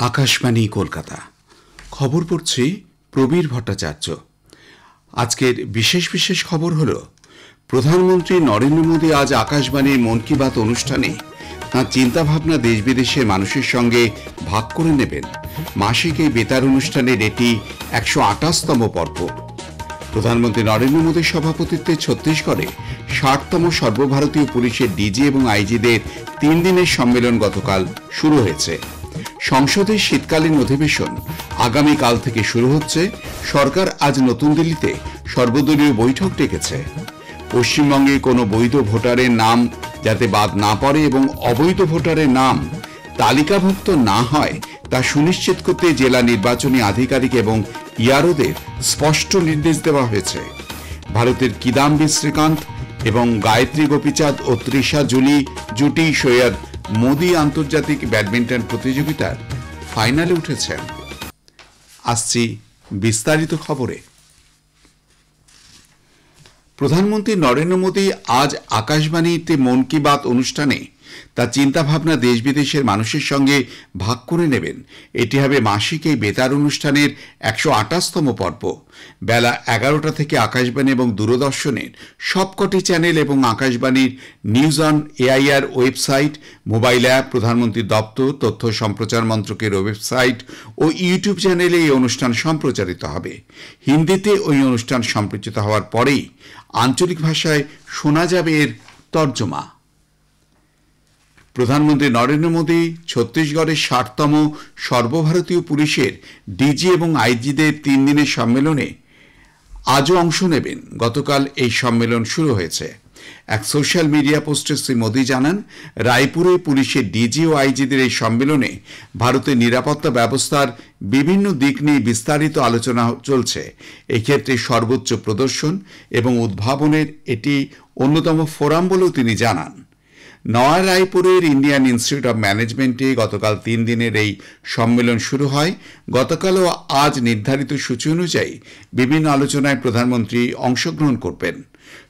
আকাশবাণী কলকাতা। খবর পড়ছি প্রবীর ভট্টাচার্য। আজকের বিশেষ খবর হল, প্রধানমন্ত্রী নরেন্দ্র মোদী আজ আকাশবাণীর মন কি বাত অনুষ্ঠানে তাঁর চিন্তাভাবনা দেশ বিদেশের মানুষের সঙ্গে ভাগ করে নেবেন। মাসিক এই বেতার অনুষ্ঠানের এটি ১২৮তম পর্ব। প্রধানমন্ত্রী নরেন্দ্র মোদীর সভাপতিত্বে ছত্তিশগড়ে ৬০তম সর্বভারতীয় পুলিশের ডিজি এবং আইজিদের ৩ দিনের সম্মেলন গতকাল শুরু হয়েছে। সংসদের শীতকালীন অধিবেশন আগামীকাল থেকে শুরু হচ্ছে। সরকার আজ নতুন দিল্লিতে সর্বদলীয় বৈঠক ডেকেছে। পশ্চিমবঙ্গে কোনো বৈধ ভোটারের নাম যাতে বাদ না পড়ে এবং অবৈধ ভোটারের নাম তালিকাভুক্ত না হয় তা সুনিশ্চিত করতে জেলা নির্বাচনী আধিকারিক এবং ইআরওদের স্পষ্ট নির্দেশ দেওয়া হয়েছে। ভারতের কিদাম্বি শ্রীকান্ত এবং গায়ত্রী গোপীচাঁদ ও তৃষা জুলি জুটি সৈয়দ মোদি আন্তর্জাতিক ব্যাডমিন্টন প্রতিযোগিতার ফাইনালে উঠেছেন। আসছি বিস্তারিত খবরে। প্রধানমন্ত্রী নরেন্দ্র মোদী আজ আকাশবাণীতে মন কি বাত অনুষ্ঠানে তার চিন্তাভাবনা দেশ বিদেশের মানুষের সঙ্গে ভাগ করে নেবেন। এটি হবে মাসিক এই বেতার অনুষ্ঠানের ১২৮তম পর্ব। বেলা ১১টা থেকে আকাশবাণী এবং দূরদর্শনের সবকটি চ্যানেল এবং আকাশবাণীর news on AIR website, mobile app, প্রধানমন্ত্রীর দপ্তর, তথ্য সম্প্রচার মন্ত্রকের ওয়েবসাইট ও ইউটিউব চ্যানেলে এই অনুষ্ঠান সম্প্রচারিত হবে। হিন্দিতে ওই অনুষ্ঠান সম্প্রচারিত হওয়ার পরেই আঞ্চলিক ভাষায় শোনা যাবে এর তর্জমা। প্রধানমন্ত্রী নরেন্দ্র মোদী ছত্তিশগড়ের ৬০তম সর্বভারতীয় পুলিশের ডিজি এবং আইজিদের ৩ দিনের সম্মেলনে আজও অংশ নেবেন। গতকাল এই সম্মেলন শুরু হয়েছে। এক সোশ্যাল মিডিয়া পোস্টে শ্রী মোদী জানান, রায়পুরে পুলিশের ডিজি ও আইজিদের এই সম্মেলনে ভারতের নিরাপত্তা ব্যবস্থার বিভিন্ন দিক নিয়ে বিস্তারিত আলোচনা চলছে। এক্ষেত্রে সর্বোচ্চ প্রদর্শন এবং উদ্ভাবনের এটি অন্যতম ফোরাম বলেও তিনি জানান। নয়া রায়পুরের ইন্ডিয়ান ইনস্টিটিউট অব ম্যানেজমেন্টে গতকাল ৩ দিনের এই সম্মেলন শুরু হয়। গতকাল ও আজ নির্ধারিত সূচি অনুযায়ী বিভিন্ন আলোচনায় প্রধানমন্ত্রী অংশগ্রহণ করবেন।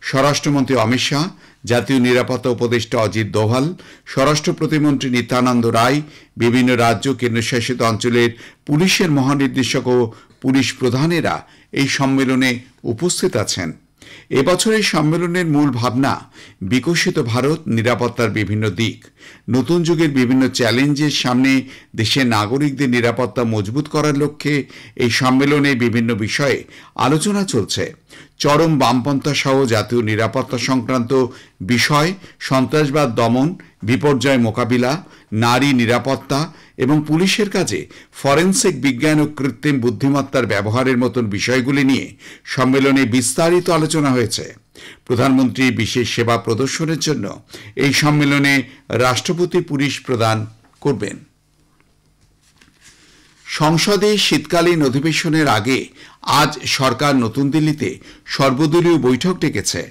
স্বরাষ্ট্রমন্ত্রী অমিত শাহ, জাতীয় নিরাপত্তা উপদেষ্টা অজিত দোভাল, স্বরাষ্ট্র প্রতিমন্ত্রী নিত্যানন্দ রায়, বিভিন্ন রাজ্য কেন্দ্রশাসিত অঞ্চলের পুলিশের মহানির্দেশক ও পুলিশ প্রধানেরা এই সম্মেলনে উপস্থিত আছেন। এবছরের সম্মেলনের মূল ভাবনা বিকশিত ভারত, নিরাপত্তার বিভিন্ন দিক। নতুন যুগের বিভিন্ন চ্যালেঞ্জের সামনে দেশের নাগরিকদের নিরাপত্তা মজবুত করার লক্ষ্যে এই সম্মেলনে বিভিন্ন বিষয়ে আলোচনা চলছে। চরম বামপন্থা সহ জাতীয় নিরাপত্তা সংক্রান্ত বিষয়, সন্ত্রাসবাদ দমন, বিপর্যয় মোকাবিলা, নারী নিরাপত্তা এবং পুলিশের কাজে ফরেনসিক বিজ্ঞান ও কৃত্রিম বুদ্ধিমত্তার ব্যবহারের মতন বিষয়গুলি নিয়ে সম্মেলনে বিস্তারিত আলোচনা হয়েছে। প্রধানমন্ত্রী বিশেষ সেবা প্রদর্শনের জন্য এই সম্মেলনে রাষ্ট্রপতি পুলিশ প্রদান করবেন। সংসদে শীতকালীন অধিবেশনের আগে আজ সরকার নতুন দিল্লিতে সর্বদলীয় বৈঠক ডেকেছে।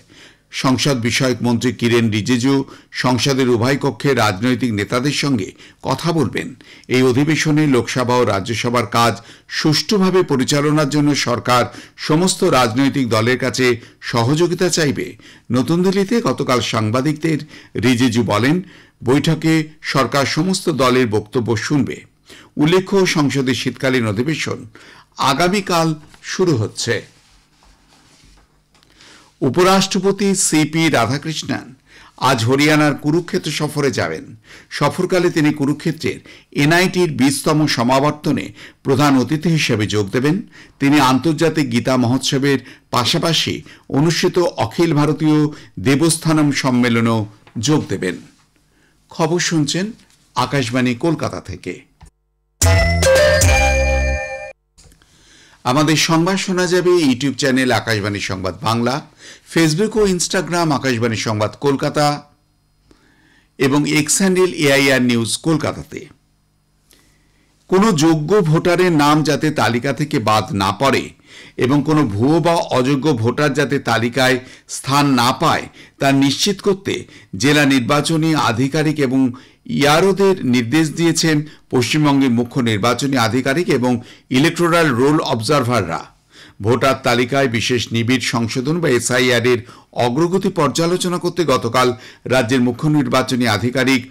সংসদ বিষয়ক মন্ত্রী কিরেন রিজিজু সংসদের উভয় কক্ষের রাজনৈতিক নেতাদের সঙ্গে কথা বলবেন। এই অধিবেশনে লোকসভা ও রাজ্যসভার কাজ সুষ্ঠুভাবে পরিচালনার জন্য সরকার সমস্ত রাজনৈতিক দলের কাছে সহযোগিতা চাইবে। নতুন দিল্লিতে গতকাল সাংবাদিকদের রিজিজু বলেন, বৈঠকে সরকার সমস্ত দলের বক্তব্য শুনবে। উল্লেখ্য, সংসদের শীতকালীন অধিবেশন আগামীকাল শুরু হচ্ছে। উপরাষ্ট্রপতি সিপি রাধাকৃষ্ণন আজ হরিয়ানার কুরুক্ষেত্র সফরে যাবেন। সফরকালে তিনি কুরুক্ষেত্রের এনআইটির 20তম সমাবর্তনে প্রধান অতিথি হিসেবে যোগ দেবেন। তিনি আন্তর্জাতিক গীতা মহোৎসবের পাশাপাশি অনুষ্ঠিত অখিল ভারতীয় দেবস্থানম সম্মেলনেও যোগ দেবেন। খবর শুনছেন আকাশবাণী কলকাতা থেকে। আমাদের সংবাদ শোনা যাবে ইউটিউব চ্যানেল আকাশবাণী সংবাদ বাংলা, ফেসবুক ও ইনস্টাগ্রাম আকাশবাণী সংবাদ কলকাতা এবং এক্স হ্যান্ডেল এআইআর নিউজ কলকাতাতে। কোনো যোগ্য ভোটারের নাম যাতে তালিকা থেকে বাদ না পড়ে এবং কোনো ভুয়ো বা অযোগ্য ভোটার যাতে তালিকায় স্থান না পায় তা নিশ্চিত করতে জেলা নির্বাচনী আধিকারিক এবং ইআরওদের নির্দেশ দিয়েছেন পশ্চিমবঙ্গের মুখ্য নির্বাচনী আধিকারিক এবং ইলেকটোরাল রোল অবজারভাররা। ভোটার তালিকায় বিশেষ নিবিড় সংশোধন বা এসআইআর এর অগ্রগতি পর্যালোচনা করতে গতকাল রাজ্যের মুখ্য নির্বাচনী আধিকারিক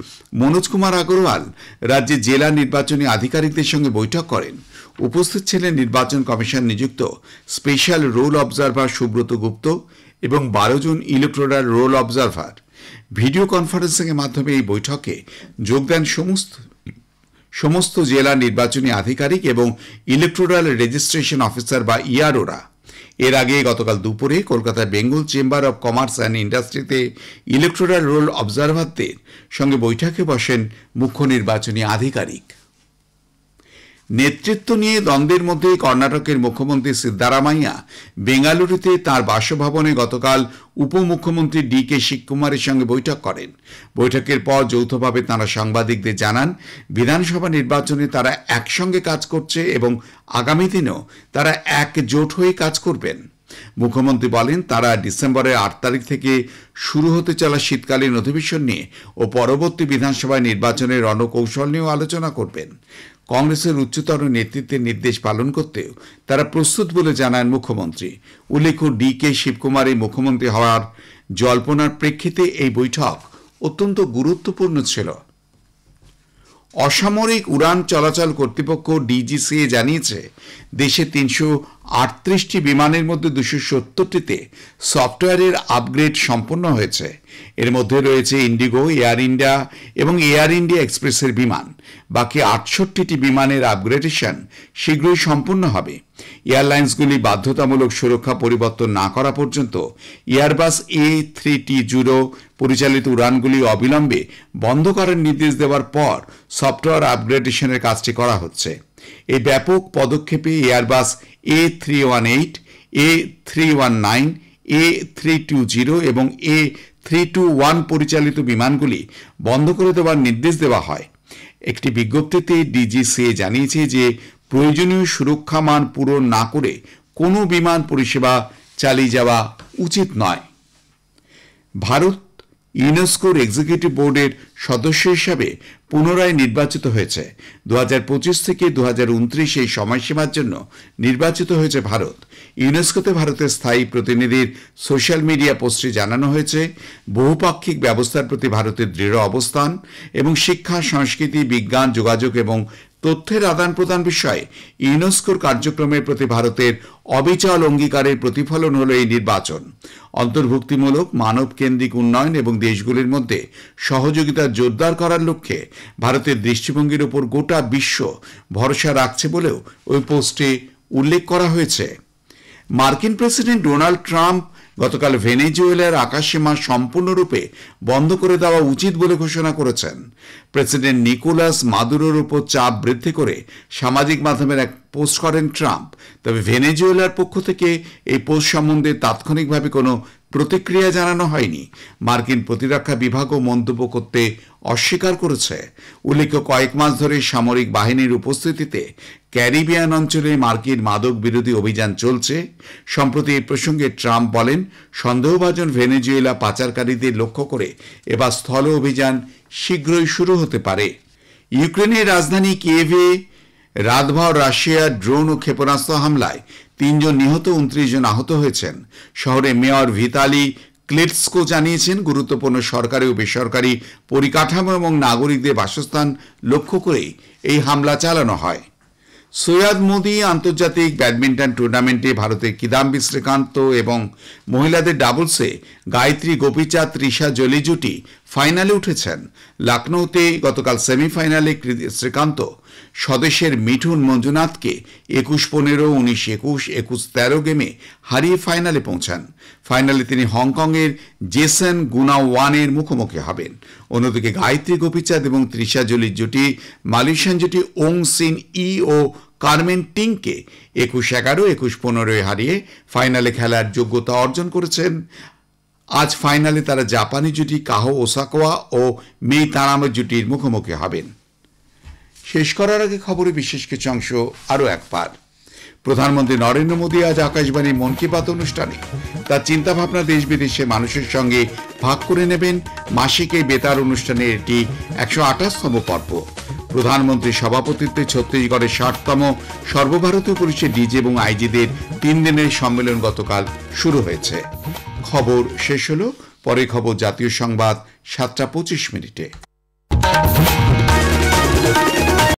মনোজ কুমার আগরওয়াল রাজ্যের জেলা নির্বাচনী আধিকারিকদের সঙ্গে বৈঠক করেন। উপস্থিত ছিলেন নির্বাচন কমিশন নিযুক্ত special roll observer Subrata Gupta এবং 12 জন electoral roll observer. Video conferencing এর মাধ্যমে এই বৈঠকে যোগ দেন সমস্ত জেলা নির্বাচনী আধিকারিক এবং ইলেকটোরাল রেজিস্ট্রেশন অফিসার বা ইআরওরা। এর আগে গতকাল দুপুরে কলকাতার Bengal chamber of commerce and ইন্ডাস্ট্রিতে ইলেকটোরাল রোল অবজারভারদের সঙ্গে বৈঠকে বসেন মুখ্য নির্বাচনী আধিকারিক। নেতৃত্ব নিয়ে দ্বন্দ্বের মধ্যে কর্ণাটকের মুখ্যমন্ত্রী সিদ্দারামাইয়া বেঙ্গালুরুতে তাঁর বাসভবনে গতকাল উপমুখ্যমন্ত্রী ডি.কে শিবকুমারের সঙ্গে বৈঠক করেন। বৈঠকের পর যৌথভাবে তাঁরা সাংবাদিকদের জানান, বিধানসভা নির্বাচনে তারা একসঙ্গে কাজ করছে এবং আগামী দিনেও তারা একজোট হয়ে কাজ করবেন। মুখ্যমন্ত্রী বলেন, তারা ডিসেম্বরের 8 তারিখ থেকে শুরু হতে চলা শীতকালীন অধিবেশন নিয়ে ও পরবর্তী বিধানসভা নির্বাচনের রণকৌশল নিয়েও আলোচনা করবেন। কংগ্রেসের উচ্চতর নেতৃত্বের নির্দেশ পালন করতেও তারা প্রস্তুত বলে জানান মুখ্যমন্ত্রী। উল্লেখ্য, ডি.কে শিবকুমার এই মুখ্যমন্ত্রী হওয়ার জল্পনার প্রেক্ষিতে এই বৈঠক অত্যন্ত গুরুত্বপূর্ণ ছিল। অসামরিক উড়ান চলাচল কর্তৃপক্ষ ডিজিসিএ জানিয়েছে, দেশে 338টি বিমানের মধ্যে 270টিতে সফটওয়্যারের আপগ্রেড সম্পন্ন হয়েছে। এর মধ্যে রয়েছে ইন্ডিগো, এয়ার ইন্ডিয়া এবং এয়ার ইন্ডিয়া এক্সপ্রেসের বিমান। বাকি 68টি বিমানের আপগ্রেডেশন শীঘ্রই সম্পন্ন হবে। এয়ারলাইন্সগুলি বাধ্যতামূলক সুরক্ষা পরিবর্তন না করা পর্যন্ত এয়ারবাস A320 পরিচালিত উড়ানগুলি অবিলম্বে বন্ধ করার নির্দেশ দেওয়ার পর সফটওয়্যার আপগ্রেডেশনের কাজটি করা হচ্ছে। এই ব্যাপক পদক্ষেপে এয়ারবাস A318, A319, A320 এবং A321 পরিচালিত বিমানগুলি বন্ধ করে দেওয়ার নির্দেশ দেওয়া হয়। একটি বিজ্ঞপ্তিতে ডিজিসিএ জানিয়েছে যে প্রয়োজনীয় সুরক্ষা মান পূরণ না করে কোনো বিমান পরিষেবা চালিয়ে যাওয়া উচিত নয়। ভারত ইউনেস্কোর এক্সিকিউটিভ বোর্ডের সদস্য হিসাবে পুনরায় নির্বাচিত হয়েছে। 2025 থেকে 2029 এই সময়সীমার জন্য নির্বাচিত হয়েছে ভারত। ইউনেস্কোতে ভারতের স্থায়ী প্রতিনিধির সোশ্যাল মিডিয়া পোস্টে জানানো হয়েছে, বহুপাক্ষিক ব্যবস্থার প্রতি ভারতের দৃঢ় অবস্থান এবং শিক্ষা, সংস্কৃতি, বিজ্ঞান, যোগাযোগ এবং তথ্যের আদান প্রদান বিষয়ে ইউনেস্কোর কার্যক্রমের প্রতি ভারতের অবিচল অঙ্গীকারের প্রতিফলন হল এই নির্বাচন। অন্তর্ভুক্তিমূলক মানব কেন্দ্রিক উন্নয়ন এবং দেশগুলির মধ্যে সহযোগিতা জোরদার করার লক্ষ্যে ভারতের দৃষ্টিভঙ্গির উপর গোটা বিশ্ব ভরসা রাখছে বলেও ওই পোস্টে উল্লেখ করা হয়েছে। মার্কিন প্রেসিডেন্ট ডোনাল্ড ট্রাম্প গতকাল ভেনেজুয়েলার আকাশসীমা সম্পূর্ণরূপে বন্ধ করে দেওয়া উচিত বলে ঘোষণা করেছেন। প্রেসিডেন্ট নিকোলাস মাদুরোর উপর চাপ বৃদ্ধি করে সামাজিক মাধ্যমের এক পোস্ট করেন ট্রাম্প। তবে ভেনেজুয়েলার পক্ষ থেকে এই পোস্ট সম্বন্ধে তাৎক্ষণিকভাবে কোনো প্রতিক্রিয়া জানানো হয়নি। মার্কিন প্রতিরক্ষা বিভাগও মন্তব্য করতে অস্বীকার করেছে। উল্লেখ্য, কয়েক মাস ধরে সামরিক বাহিনীর উপস্থিতিতে ক্যারিবিয়ান অঞ্চলে মার্কিন মাদক বিরোধী অভিযান চলছে। সম্প্রতি এই প্রসঙ্গে ট্রাম্প বলেন, সন্দেহভাজন ভেনেজুয়েলা পাচারকারীদের লক্ষ্য করে এবার স্থল অভিযান শীঘ্রই শুরু হতে পারে। ইউক্রেনের রাজধানী কিয়েভে রাতভর রাশিয়ার ড্রোন ও ক্ষেপণাস্ত্র হামলায় 3 জন নিহত, 29 জন আহত হয়েছেন। শহরে মেয়র ভিতালি ক্লিটস্কো জানিয়েছেন, গুরুত্বপূর্ণ সরকারি ও বেসরকারি পরিকাঠামো এবং নাগরিকদের বাসস্থান লক্ষ্য করেই এই হামলা চালানো হয়। সৈয়দ মোদি আন্তর্জাতিক ব্যাডমিন্টন টুর্নামেন্টে ভারতের কিদাম্বি শ্রীকান্ত এবং মহিলাদের ডাবলসে গায়ত্রী গোপীচাঁদ তৃষা জলি জুটি ফাইনালে উঠেছেন। লখনৌতে গতকাল সেমিফাইনালে শ্রীকান্ত স্বদেশের মিঠুন মঞ্জুনাথকে 21-15, 19-21, 21-13 গেমে হারিয়ে ফাইনালে পৌঁছান। ফাইনালে তিনি হংকংয়ের জেসন গুনাওয়ানের মুখোমুখি হবেন। অন্যদিকে গায়ত্রী গোপীচাঁদ এবং তৃষা জলির জুটি মালয়েশিয়ান জুটি ওং সিন ই ও কার্মেন টিংকে 21-11, 21-15 হারিয়ে ফাইনালে খেলার যোগ্যতা অর্জন করেছেন। আজ ফাইনালে তারা জাপানি জুটি কাহো ওসাকাওয়া ও মেই তানামা জুটির মুখোমুখি হবেন। শেষ করার আগে খবরে বিশেষ কিছু অংশ আরও একবার। প্রধানমন্ত্রী নরেন্দ্র মোদী আজ আকাশবাণী মন কি বাত অনুষ্ঠানে তার চিন্তাভাবনা দেশ বিদেশে মানুষের সঙ্গে ভাগ করে নেবেন। মাসিক এই বেতার অনুষ্ঠানের এটি 128তম পর্ব। প্রধানমন্ত্রীর সভাপতিত্বে ছত্তিশগড়ের 60তম সর্বভারতীয় পুলিশের ডিজি এবং আইজিদের 3 দিনের সম্মেলন গতকাল শুরু হয়েছে। খবর শেষ হলো। পরে খবর জাতীয় সংবাদ 7টা 25 মিনিটে।